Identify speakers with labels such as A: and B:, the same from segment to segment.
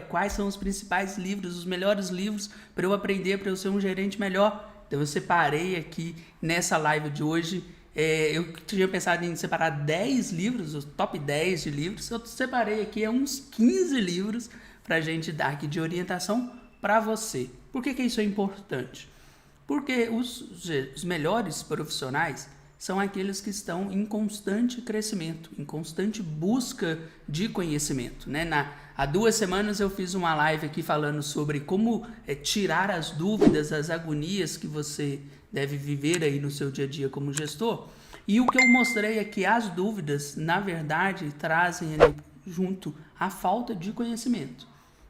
A: quais são os principais livros, os melhores livros para eu aprender, para eu ser um gerente melhor. Então eu separei aqui nessa live de hoje, eu tinha pensado em separar 10 livros, os top 10 de livros, eu separei aqui uns 15 livros para a gente dar aqui de orientação para você. Por que isso é importante? Porque os melhores profissionais são aqueles que estão em constante crescimento, em constante busca de conhecimento, né? Há 2 semanas eu fiz uma live aqui falando sobre como tirar as dúvidas, as agonias que você deve viver aí no seu dia a dia como gestor. E o que eu mostrei é que as dúvidas, na verdade, trazem ali junto a falta de conhecimento.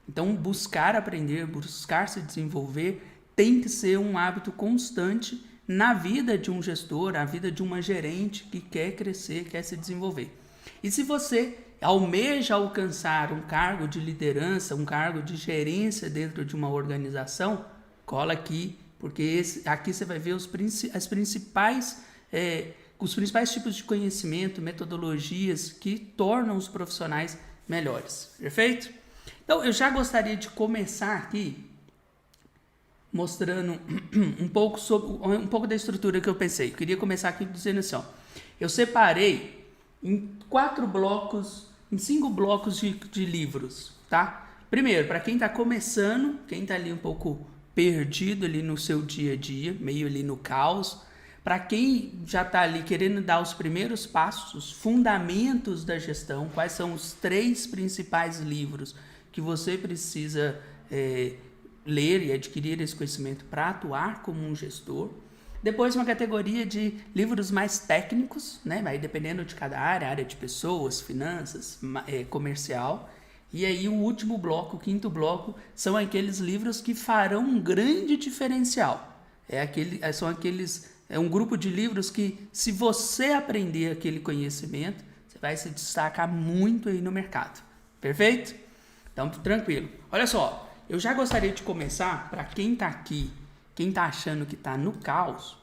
A: Então, buscar aprender, buscar se desenvolver, tem que ser um hábito constante na vida de um gestor, na vida de uma gerente que quer crescer, quer se desenvolver. E se você almeja alcançar um cargo de liderança, um cargo de gerência dentro de uma organização, cola aqui, porque aqui você vai ver os principais tipos de conhecimento, metodologias que tornam os profissionais melhores. Perfeito? Então, eu já gostaria de começar aqui mostrando um pouco da estrutura que eu pensei. Eu queria começar aqui dizendo assim, eu separei em 5 blocos de livros, tá? Primeiro, para quem está começando, quem está ali um pouco perdido ali no seu dia a dia, meio ali no caos, para quem já está ali querendo dar os primeiros passos, os fundamentos da gestão, quais são os 3 principais livros que você precisa ler e adquirir esse conhecimento para atuar como um gestor. Depois uma categoria de livros mais técnicos, né? Vai dependendo de cada área de pessoas, finanças, comercial. E aí o último bloco, o 5º bloco, são aqueles livros que farão um grande diferencial. É um grupo de livros que, se você aprender aquele conhecimento, você vai se destacar muito aí no mercado. Perfeito? Então, tranquilo. Olha só. Eu já gostaria de começar, para quem está aqui, quem está achando que está no caos,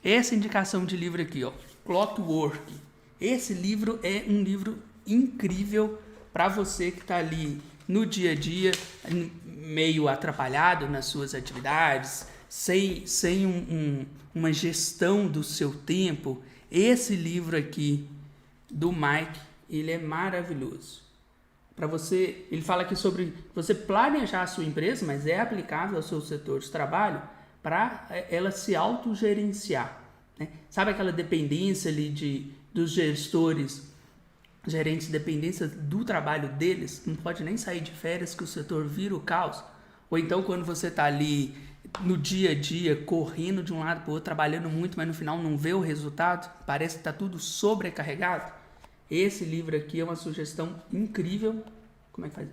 A: essa indicação de livro aqui, Clockwork. Esse livro é um livro incrível para você que está ali no dia a dia, meio atrapalhado nas suas atividades, sem uma gestão do seu tempo. Esse livro aqui do Mike, ele é maravilhoso. Para você, ele fala aqui sobre você planejar a sua empresa, mas é aplicável ao seu setor de trabalho para ela se autogerenciar, né? Sabe aquela dependência ali dos gerentes, dependência do trabalho deles, não pode nem sair de férias que o setor vira o caos? Ou então quando você está ali no dia a dia, correndo de um lado para o outro, trabalhando muito, mas no final não vê o resultado, parece que está tudo sobrecarregado? Esse livro aqui é uma sugestão incrível. Como é que faz?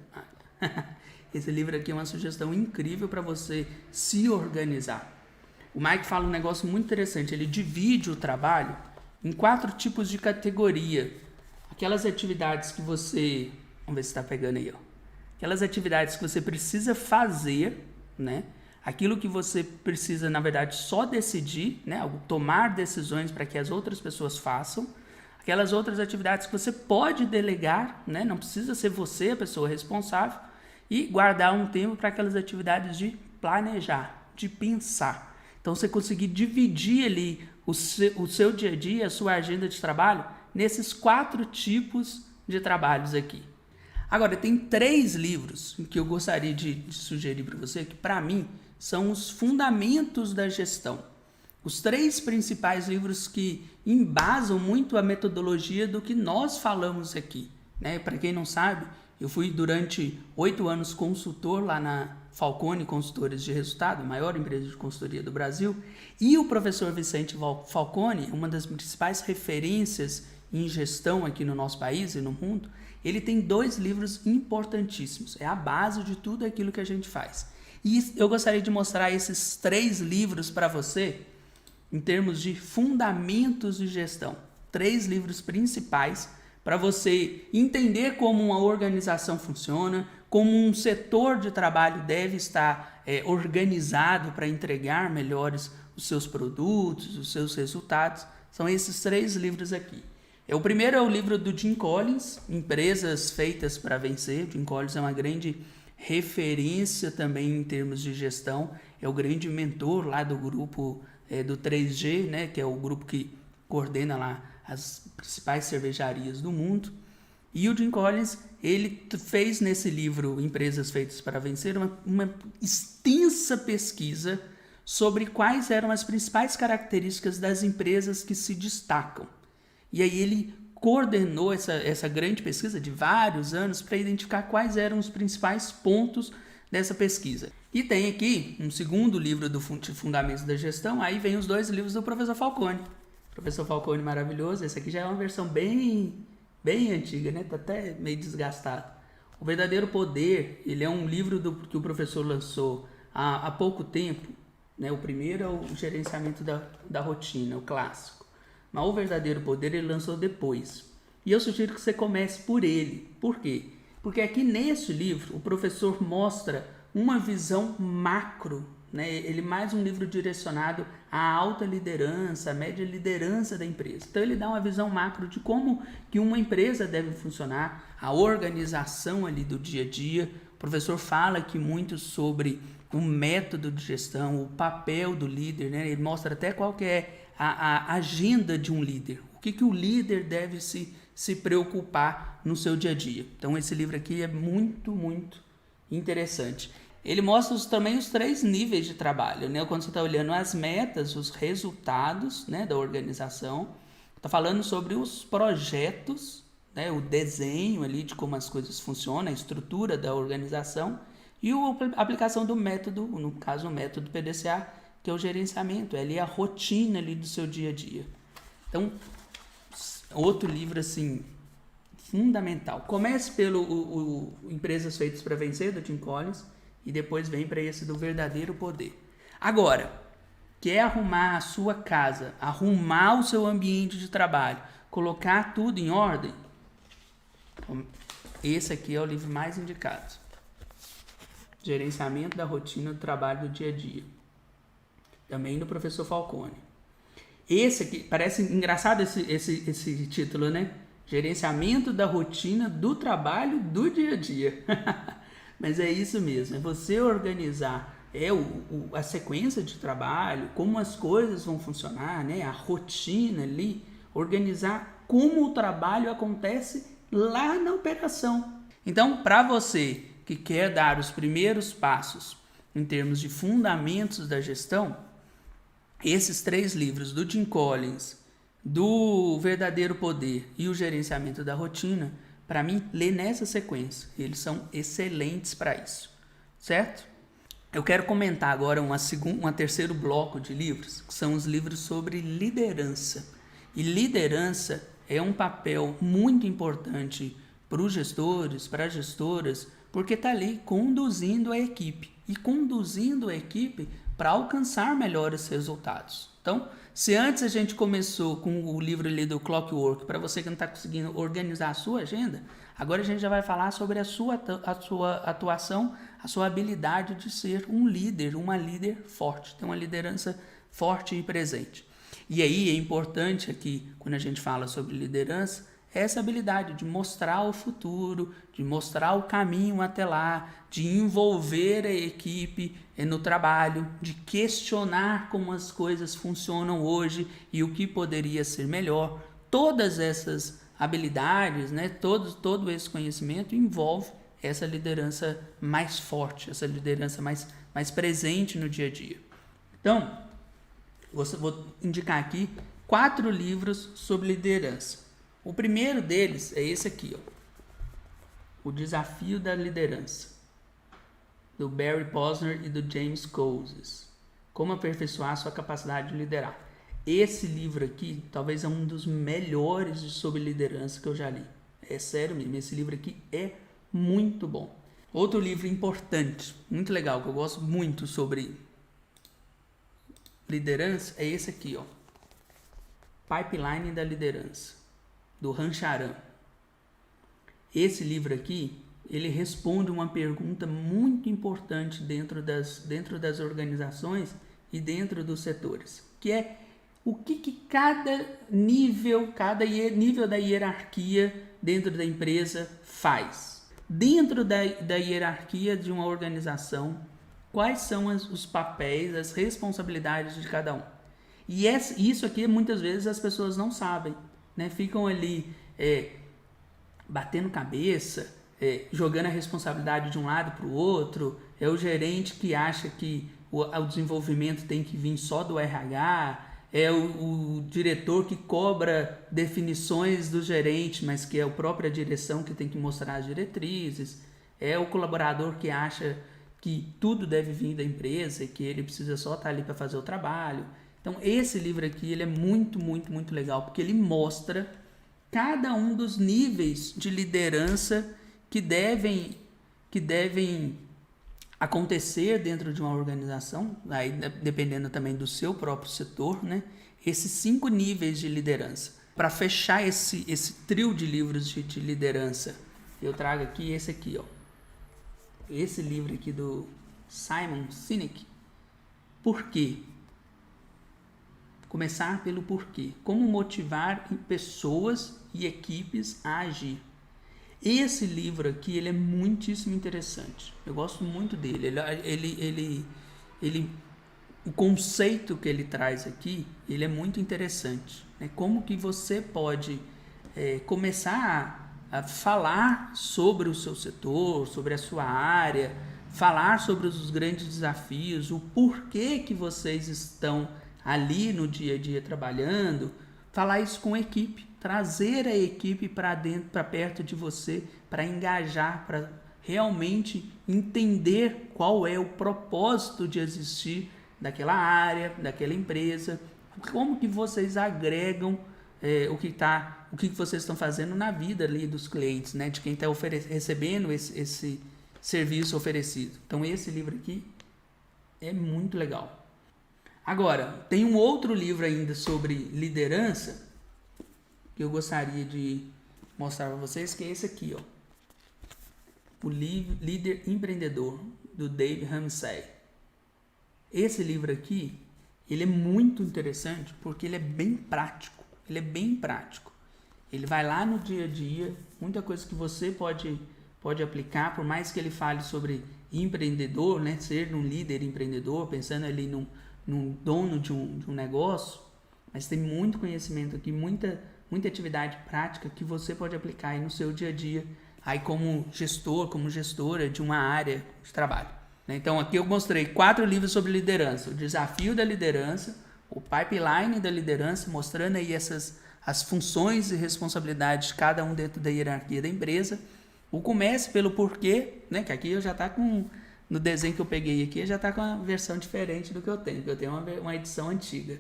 A: Esse livro aqui é uma sugestão incrível para você se organizar. O Mike fala um negócio muito interessante. Ele divide o trabalho em 4 tipos de categoria. Aquelas atividades que você... Vamos ver se está pegando aí. Aquelas atividades que você precisa fazer, né? Aquilo que você precisa, na verdade, só decidir, né? Tomar decisões para que as outras pessoas façam. Aquelas outras atividades que você pode delegar, né? Não precisa ser você a pessoa responsável, e guardar um tempo para aquelas atividades de planejar, de pensar. Então, você conseguir dividir ali o seu dia a dia, a sua agenda de trabalho, nesses 4 tipos de trabalhos aqui. Agora, tem 3 livros que eu gostaria de sugerir para você, que para mim são os fundamentos da gestão. Os 3 principais livros que embasam muito a metodologia do que nós falamos aqui, né? Para quem não sabe, eu fui durante 8 anos consultor lá na Falcone Consultores de Resultado, a maior empresa de consultoria do Brasil, e o professor Vicente Falcone, uma das principais referências em gestão aqui no nosso país e no mundo, ele tem 2 livros importantíssimos, é a base de tudo aquilo que a gente faz. E eu gostaria de mostrar esses 3 livros para você, em termos de fundamentos de gestão. 3 livros principais para você entender como uma organização funciona, como um setor de trabalho deve estar organizado para entregar melhores os seus produtos, os seus resultados. São esses 3 livros aqui. O primeiro é o livro do Jim Collins, Empresas Feitas para Vencer. Jim Collins é uma grande referência também em termos de gestão, é o grande mentor lá do grupo do 3G, né, que é o grupo que coordena lá as principais cervejarias do mundo. E o Jim Collins, ele fez nesse livro Empresas Feitas para Vencer uma extensa pesquisa sobre quais eram as principais características das empresas que se destacam. E aí ele coordenou essa grande pesquisa de vários anos para identificar quais eram os principais pontos dessa pesquisa. E tem aqui um segundo livro do Fundamentos da Gestão, aí vem os 2 livros do professor Falcone. Professor Falcone maravilhoso, esse aqui já é uma versão bem antiga, né? Tá até meio desgastado. O Verdadeiro Poder, ele é um livro que o professor lançou há pouco tempo, né? O primeiro é o Gerenciamento da Rotina, o clássico. Mas o Verdadeiro Poder ele lançou depois. E eu sugiro que você comece por ele. Por quê? Porque aqui nesse livro o professor mostra uma visão macro, né? Ele é mais um livro direcionado à alta liderança, à média liderança da empresa. Então ele dá uma visão macro de como que uma empresa deve funcionar, a organização ali do dia a dia. O professor fala aqui muito sobre o método de gestão, o papel do líder, né? Ele mostra até qual que é a agenda de um líder, o que o líder deve se preocupar no seu dia a dia. Então esse livro aqui é muito interessante. Ele mostra também os 3 níveis de trabalho, né? Quando você está olhando as metas, os resultados, né, da organização, está falando sobre os projetos, né, o desenho ali de como as coisas funcionam, a estrutura da organização e a aplicação do método, no caso o método PDCA, que é o gerenciamento, é ali a rotina ali do seu dia a dia. Então, outro livro assim fundamental. Comece pelo Empresas Feitas para Vencer, do Jim Collins, e depois vem para esse do Verdadeiro Poder. Agora, quer arrumar a sua casa, arrumar o seu ambiente de trabalho, colocar tudo em ordem? Esse aqui é o livro mais indicado. Gerenciamento da Rotina do Trabalho do Dia a Dia. Também do professor Falcone. Esse aqui, parece engraçado esse título, né? Gerenciamento da Rotina do Trabalho do Dia a Dia. Mas é isso mesmo, é você organizar a sequência de trabalho, como as coisas vão funcionar, né? A rotina ali, organizar como o trabalho acontece lá na operação. Então, para você que quer dar os primeiros passos em termos de fundamentos da gestão, esses 3 livros do Jim Collins, do Verdadeiro Poder e o Gerenciamento da Rotina, para mim, lê nessa sequência. Eles são excelentes para isso, certo? Eu quero comentar agora um terceiro bloco de livros, que são os livros sobre liderança. E liderança é um papel muito importante para os gestores, para as gestoras, porque está ali conduzindo a equipe. E conduzindo a equipe para alcançar melhores resultados. Então, se antes a gente começou com o livro ali do Clockwork, para você que não está conseguindo organizar a sua agenda, agora a gente já vai falar sobre a sua atuação, a sua habilidade de ser um líder, uma líder forte, ter uma liderança forte e presente. E aí é importante aqui, quando a gente fala sobre liderança, essa habilidade de mostrar o futuro, de mostrar o caminho até lá, de envolver a equipe no trabalho, de questionar como as coisas funcionam hoje e o que poderia ser melhor. Todas essas habilidades, né, todo esse conhecimento envolve essa liderança mais forte, essa liderança mais presente no dia a dia. Então, vou indicar aqui 4 livros sobre liderança. O primeiro deles é esse aqui, ó, O Desafio da Liderança, do Barry Posner e do James Coases. Como aperfeiçoar sua capacidade de liderar. Esse livro aqui talvez é um dos melhores sobre liderança que eu já li. É sério mesmo, esse livro aqui é muito bom. Outro livro importante, muito legal, que eu gosto muito sobre liderança, é esse aqui, ó, Pipeline da Liderança, do Rancharan. Esse livro aqui, ele responde uma pergunta muito importante dentro das organizações e dentro dos setores, que é o que cada nível da hierarquia dentro da empresa faz. Dentro da hierarquia de uma organização, quais são os papéis, as responsabilidades de cada um. E isso aqui, muitas vezes, as pessoas não sabem, né? Ficam ali batendo cabeça, jogando a responsabilidade de um lado para o outro. É o gerente que acha que o desenvolvimento tem que vir só do RH, é o diretor que cobra definições do gerente, mas que é a própria direção que tem que mostrar as diretrizes, é o colaborador que acha que tudo deve vir da empresa e que ele precisa só estar ali para fazer o trabalho. Então esse livro aqui ele é muito, muito, muito legal, porque ele mostra cada um dos níveis de liderança que devem acontecer dentro de uma organização, aí dependendo também do seu próprio setor, né? Esses 5 níveis de liderança. Para fechar esse trio de livros de liderança, eu trago aqui esse aqui, ó. Esse livro aqui do Simon Sinek. Por quê? Começar pelo porquê. Como motivar pessoas e equipes a agir. Esse livro aqui, ele é muitíssimo interessante. Eu gosto muito dele. O conceito que ele traz aqui, ele é muito interessante. Né? Como que você pode começar a falar sobre o seu setor, sobre a sua área, falar sobre os grandes desafios, o porquê que vocês estão ali no dia a dia trabalhando, falar isso com a equipe, trazer a equipe para dentro, para perto de você, para engajar, para realmente entender qual é o propósito de existir daquela área, daquela empresa, como que vocês agregam o que vocês estão fazendo na vida ali dos clientes, né, de quem está recebendo esse serviço oferecido. Então esse livro aqui é muito legal. Agora, tem um outro livro ainda sobre liderança que eu gostaria de mostrar para vocês, que é esse aqui, ó. O Líder Empreendedor, do Dave Ramsey. Esse livro aqui, ele é muito interessante porque ele é bem prático. Ele vai lá no dia a dia, muita coisa que você pode aplicar, por mais que ele fale sobre empreendedor, né, ser um líder empreendedor, pensando ali num dono de um negócio, mas tem muito conhecimento aqui, muita atividade prática que você pode aplicar aí no seu dia a dia, aí como gestor, como gestora de uma área de trabalho. Então aqui eu mostrei 4 livros sobre liderança: o desafio da liderança, o pipeline da liderança, mostrando aí as funções e responsabilidades de cada um dentro da hierarquia da empresa, o comece pelo porquê, né, que aqui eu já está no desenho que eu peguei aqui, já está com uma versão diferente do que eu tenho, porque eu tenho uma edição antiga,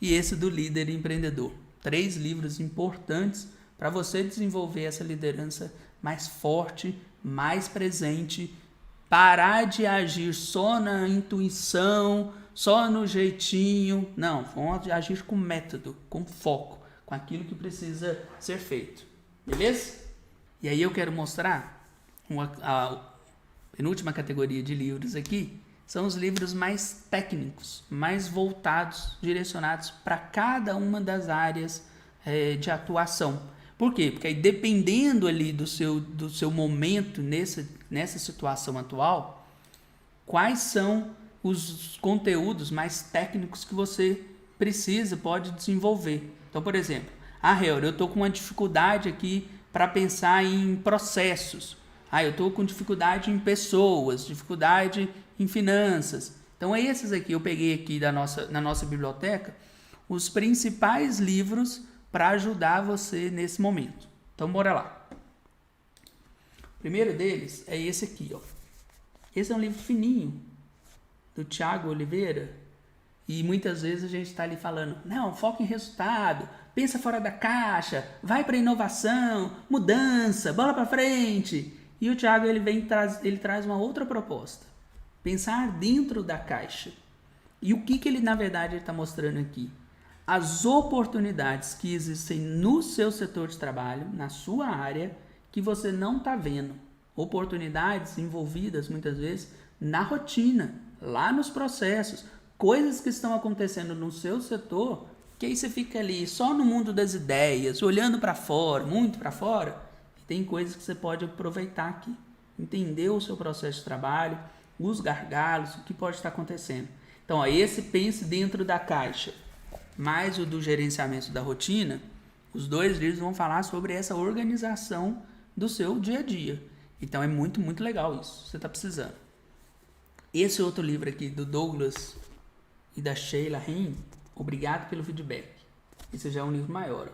A: e esse do Líder Empreendedor. 3 livros importantes para você desenvolver essa liderança mais forte, mais presente, parar de agir só na intuição, só no jeitinho. Não, vamos agir com método, com foco, com aquilo que precisa ser feito. Beleza? E aí eu quero mostrar a penúltima categoria de livros aqui. São os livros mais técnicos, mais voltados, direcionados para cada uma das áreas de atuação. Por quê? Porque aí, dependendo ali do seu momento nessa situação atual, quais são os conteúdos mais técnicos que você pode desenvolver. Então, por exemplo, eu estou com uma dificuldade aqui para pensar em processos. Eu estou com dificuldade em pessoas, dificuldade em finanças. Então, esses aqui eu peguei aqui na nossa biblioteca os principais livros para ajudar você nesse momento. Então, bora lá. O primeiro deles é esse aqui, ó. Esse é um livro fininho, do Thiago Oliveira, e muitas vezes a gente está ali falando, não, foca em resultado, pensa fora da caixa, vai para inovação, mudança, bola para frente. E o Thiago ele traz uma outra proposta, pensar dentro da caixa. E o que ele na verdade está mostrando aqui? As oportunidades que existem no seu setor de trabalho, na sua área, que você não está vendo. Oportunidades envolvidas muitas vezes na rotina, lá nos processos, coisas que estão acontecendo no seu setor Que aí você fica ali só no mundo das ideias, olhando para fora, muito para fora. E tem coisas que você pode aproveitar aqui. Entender o seu processo de trabalho, os gargalos, o que pode estar acontecendo. Então, ó, esse pense dentro da caixa, mais o do gerenciamento da rotina, os dois livros vão falar sobre essa organização do seu dia a dia. Então, é muito, muito legal isso. Você está precisando. Esse outro livro aqui, do Douglas e da Sheila Hen, Obrigado pelo Feedback. Esse já é um livro maior.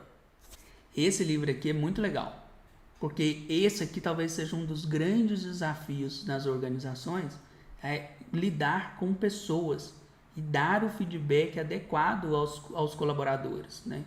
A: Esse livro aqui é muito legal, porque esse aqui talvez seja um dos grandes desafios nas organizações, é lidar com pessoas e dar o feedback adequado aos colaboradores, né?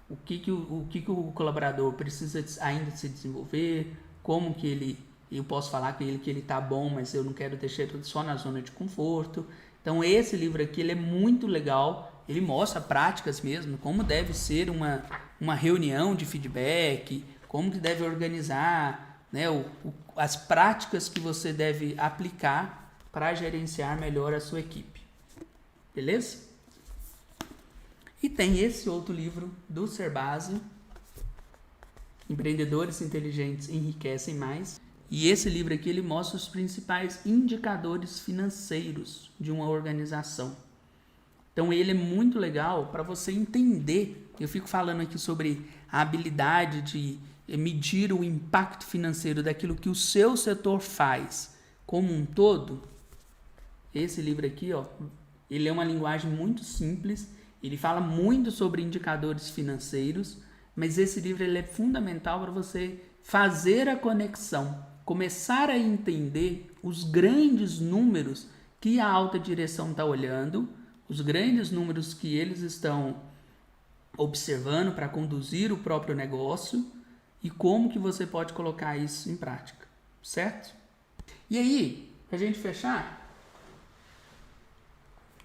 A: O que o colaborador precisa ainda se desenvolver, como que eu posso falar com ele que ele está bom, mas eu não quero deixar ele só na zona de conforto. Então esse livro aqui ele é muito legal, ele mostra práticas mesmo, como deve ser uma reunião de feedback, como que deve organizar, né, as práticas que você deve aplicar para gerenciar melhor a sua equipe. Beleza? E tem esse outro livro do Serbasi, Empreendedores Inteligentes Enriquecem Mais. E esse livro aqui ele mostra os principais indicadores financeiros de uma organização. Então ele é muito legal para você entender. Eu fico falando aqui sobre a habilidade de medir o impacto financeiro daquilo que o seu setor faz como um todo. Esse livro aqui, ó, ele é uma linguagem muito simples, ele fala muito sobre indicadores financeiros, mas esse livro ele é fundamental para você fazer a conexão, começar a entender os grandes números que a alta direção está olhando, os grandes números que eles estão observando para conduzir o próprio negócio e como que você pode colocar isso em prática, certo? E aí, para a gente fechar,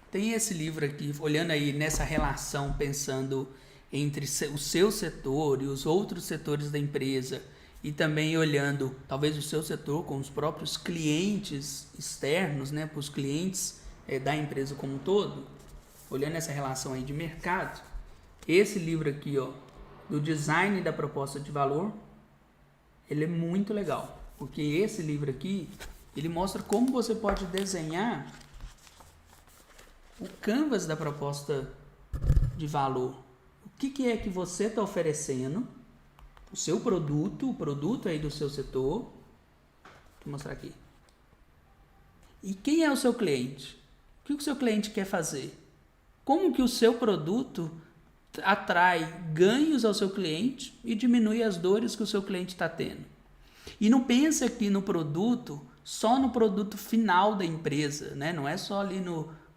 A: tem esse livro aqui, olhando aí nessa relação, pensando entre o seu setor e os outros setores da empresa e também olhando talvez o seu setor com os próprios clientes externos, né, para os clientes da empresa como um todo, olhando essa relação aí de mercado. Esse livro aqui, ó, do design da proposta de valor, ele é muito legal, porque esse livro aqui, ele mostra como você pode desenhar o canvas da proposta de valor. O que é que você está oferecendo, o seu produto, o produto aí do seu setor. Vou mostrar aqui. E quem é o seu cliente? O que o seu cliente quer fazer? Como que o seu produto atrai ganhos ao seu cliente e diminui as dores que o seu cliente está tendo? E não pense aqui no produto, só no produto final da empresa, né? Não é só ali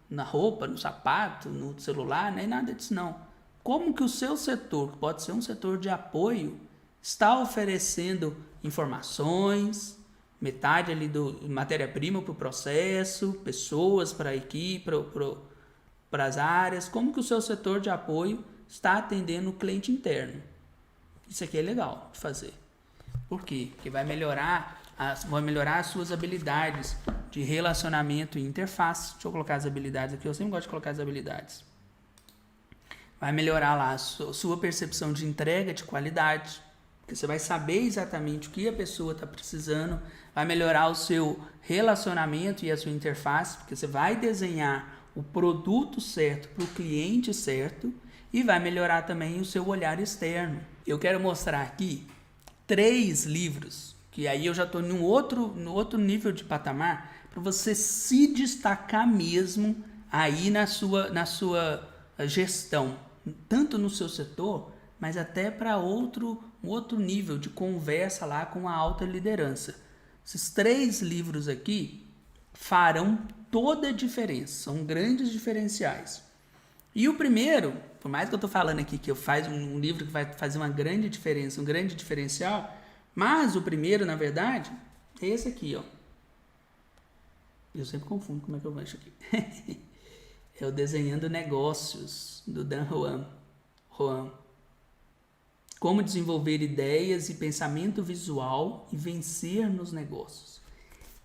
A: na roupa, no sapato, no celular, nem nada disso não. Como que o seu setor, que pode ser um setor de apoio, está oferecendo informações, metade ali do matéria-prima para o processo, pessoas para a equipe, para as áreas, como que o seu setor de apoio está atendendo o cliente interno. Isso aqui é legal de fazer. Por quê? Porque vai melhorar as suas habilidades de relacionamento e interface. Deixa eu colocar as habilidades aqui, eu sempre gosto de colocar as habilidades. Vai melhorar lá a sua percepção de entrega de qualidade, porque você vai saber exatamente o que a pessoa está precisando. Vai melhorar o seu relacionamento e a sua interface, porque você vai desenhar o produto certo para o cliente certo e vai melhorar também o seu olhar externo. Eu quero mostrar aqui 3 livros, que aí eu já estou no outro nível de patamar, para você se destacar mesmo aí na sua gestão, tanto no seu setor, mas até para outro nível de conversa lá com a alta liderança. Esses 3 livros aqui farão toda a diferença, são grandes diferenciais. E o primeiro, por mais que eu estou falando aqui que eu faço um livro que vai fazer uma grande diferença, um grande diferencial, mas o primeiro, na verdade, é esse aqui, ó. Eu sempre confundo como é que eu vejo aqui. É o Desenhando Negócios, do Dan Juan. Como desenvolver ideias e pensamento visual e vencer nos negócios.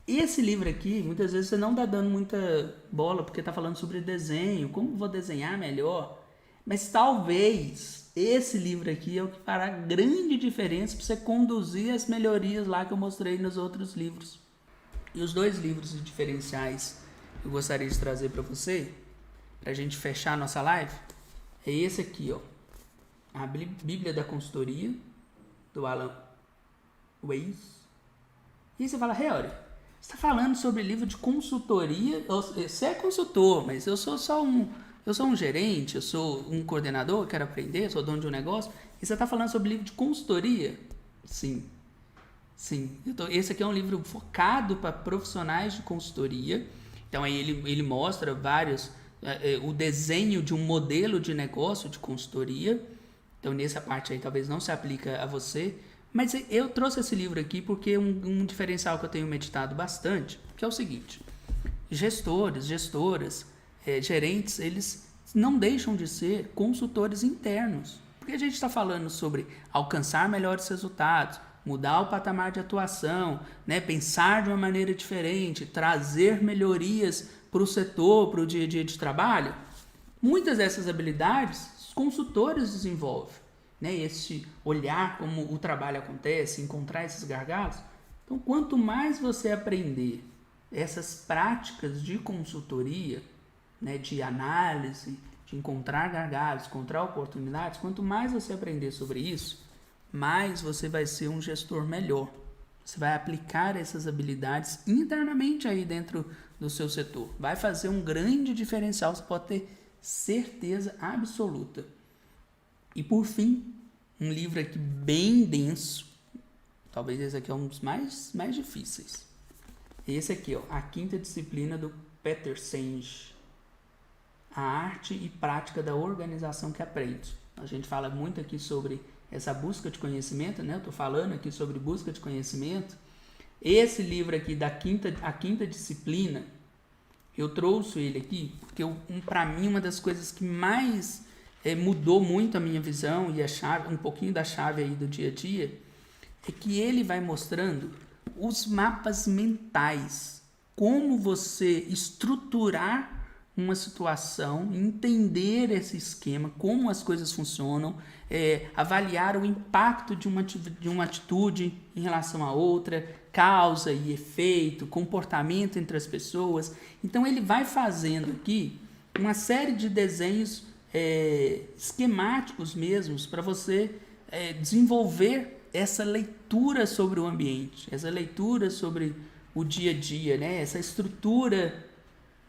A: Esse livro aqui, muitas vezes você não está dando muita bola porque está falando sobre desenho, como vou desenhar melhor. Mas talvez esse livro aqui é o que fará grande diferença para você conduzir as melhorias lá que eu mostrei nos outros livros. E os 2 livros diferenciais que eu gostaria de trazer para você, para a gente fechar a nossa live, é esse aqui, ó. A Bíblia da Consultoria, do Alan Weiss. E você fala, Harry, você está falando sobre livro de consultoria? Você é consultor, mas eu sou só um gerente, eu sou um coordenador, eu quero aprender, sou dono de um negócio. E você está falando sobre livro de consultoria? Sim. Esse aqui é um livro focado para profissionais de consultoria. Então aí ele mostra o desenho de um modelo de negócio de consultoria. Então nessa parte aí talvez não se aplica a você. Mas eu trouxe esse livro aqui porque um diferencial que eu tenho meditado bastante, que é o seguinte: gestores, gestoras, gerentes, eles não deixam de ser consultores internos. Porque a gente está falando sobre alcançar melhores resultados, mudar o patamar de atuação, né? Pensar de uma maneira diferente, trazer melhorias para o setor, para o dia a dia de trabalho. Muitas dessas habilidades os consultores desenvolvem, né? Esse olhar como o trabalho acontece, encontrar esses gargalos. Então, quanto mais você aprender essas práticas de consultoria, né, de análise, de encontrar gargalos, encontrar oportunidades, quanto mais você aprender sobre isso, mais você vai ser um gestor melhor. Você vai aplicar essas habilidades internamente aí dentro do seu setor. Vai fazer um grande diferencial, você pode ter certeza absoluta. E por fim, um livro aqui bem denso, talvez esse aqui é um dos mais difíceis. Esse aqui, ó, A Quinta Disciplina, do Peter Senge. A arte e prática da organização que aprende. A gente fala muito aqui sobre essa busca de conhecimento, né? Eu estou falando aqui sobre busca de conhecimento. Esse livro aqui, A Quinta Disciplina, eu trouxe ele aqui porque para mim uma das coisas que mais mudou muito a minha visão e a chave, um pouquinho da chave aí do dia a dia, é que ele vai mostrando os mapas mentais, como você estruturar uma situação, entender esse esquema, como as coisas funcionam, avaliar o impacto de uma atitude em relação a outra, causa e efeito, comportamento entre as pessoas. Então ele vai fazendo aqui uma série de desenhos esquemáticos mesmos para você desenvolver essa leitura sobre o ambiente, essa leitura sobre o dia a dia, né? Essa estrutura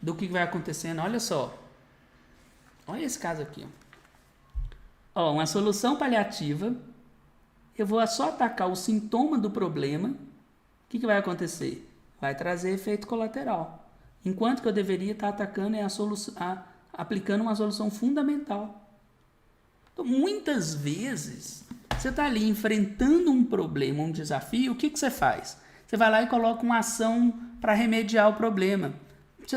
A: do que vai acontecendo. Olha só, olha esse caso aqui, ó, uma solução paliativa, eu vou só atacar o sintoma do problema, o que vai acontecer? Vai trazer efeito colateral, enquanto que eu deveria estar atacando aplicando uma solução fundamental. Então, muitas vezes você está ali enfrentando um problema, um desafio, o que você faz? Você vai lá e coloca uma ação para remediar o problema.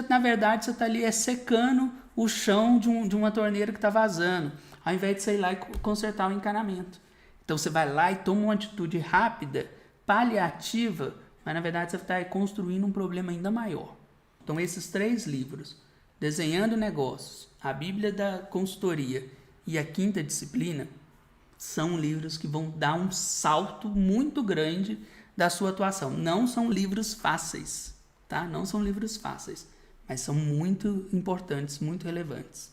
A: Na verdade, você está ali secando o chão de uma torneira que está vazando, ao invés de você ir lá e consertar o encanamento. Então, você vai lá e toma uma atitude rápida, paliativa, mas na verdade você está construindo um problema ainda maior. Então, esses 3 livros, Desenhando Negócios, a Bíblia da Consultoria e a Quinta Disciplina, são livros que vão dar um salto muito grande da sua atuação. Não são livros fáceis, tá? Não são livros fáceis, mas são muito importantes, muito relevantes,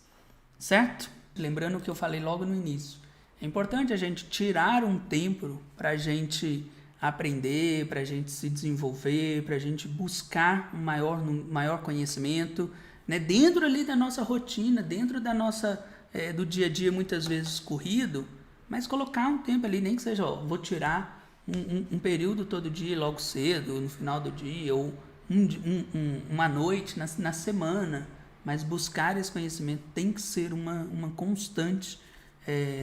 A: certo? Lembrando o que eu falei logo no início, é importante a gente tirar um tempo para a gente aprender, para a gente se desenvolver, para a gente buscar um maior conhecimento, né? Dentro ali da nossa rotina, dentro da nossa, do dia a dia muitas vezes corrido, mas colocar um tempo ali, nem que seja, vou tirar um período todo dia, logo cedo, no final do dia, ou uma noite na semana, mas buscar esse conhecimento tem que ser uma constante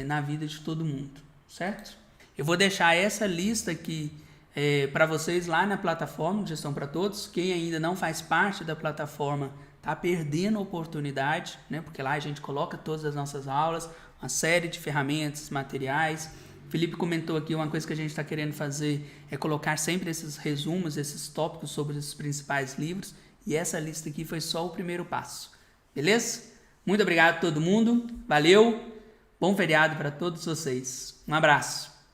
A: na vida de todo mundo, certo? Eu vou deixar essa lista aqui para vocês lá na plataforma de Gestão para Todos. Quem ainda não faz parte da plataforma está perdendo a oportunidade, né? Porque lá a gente coloca todas as nossas aulas, uma série de ferramentas, materiais. O Felipe comentou aqui, uma coisa que a gente está querendo fazer é colocar sempre esses resumos, esses tópicos sobre os principais livros, e essa lista aqui foi só o primeiro passo, beleza? Muito obrigado a todo mundo, valeu! Bom feriado para todos vocês. Um abraço.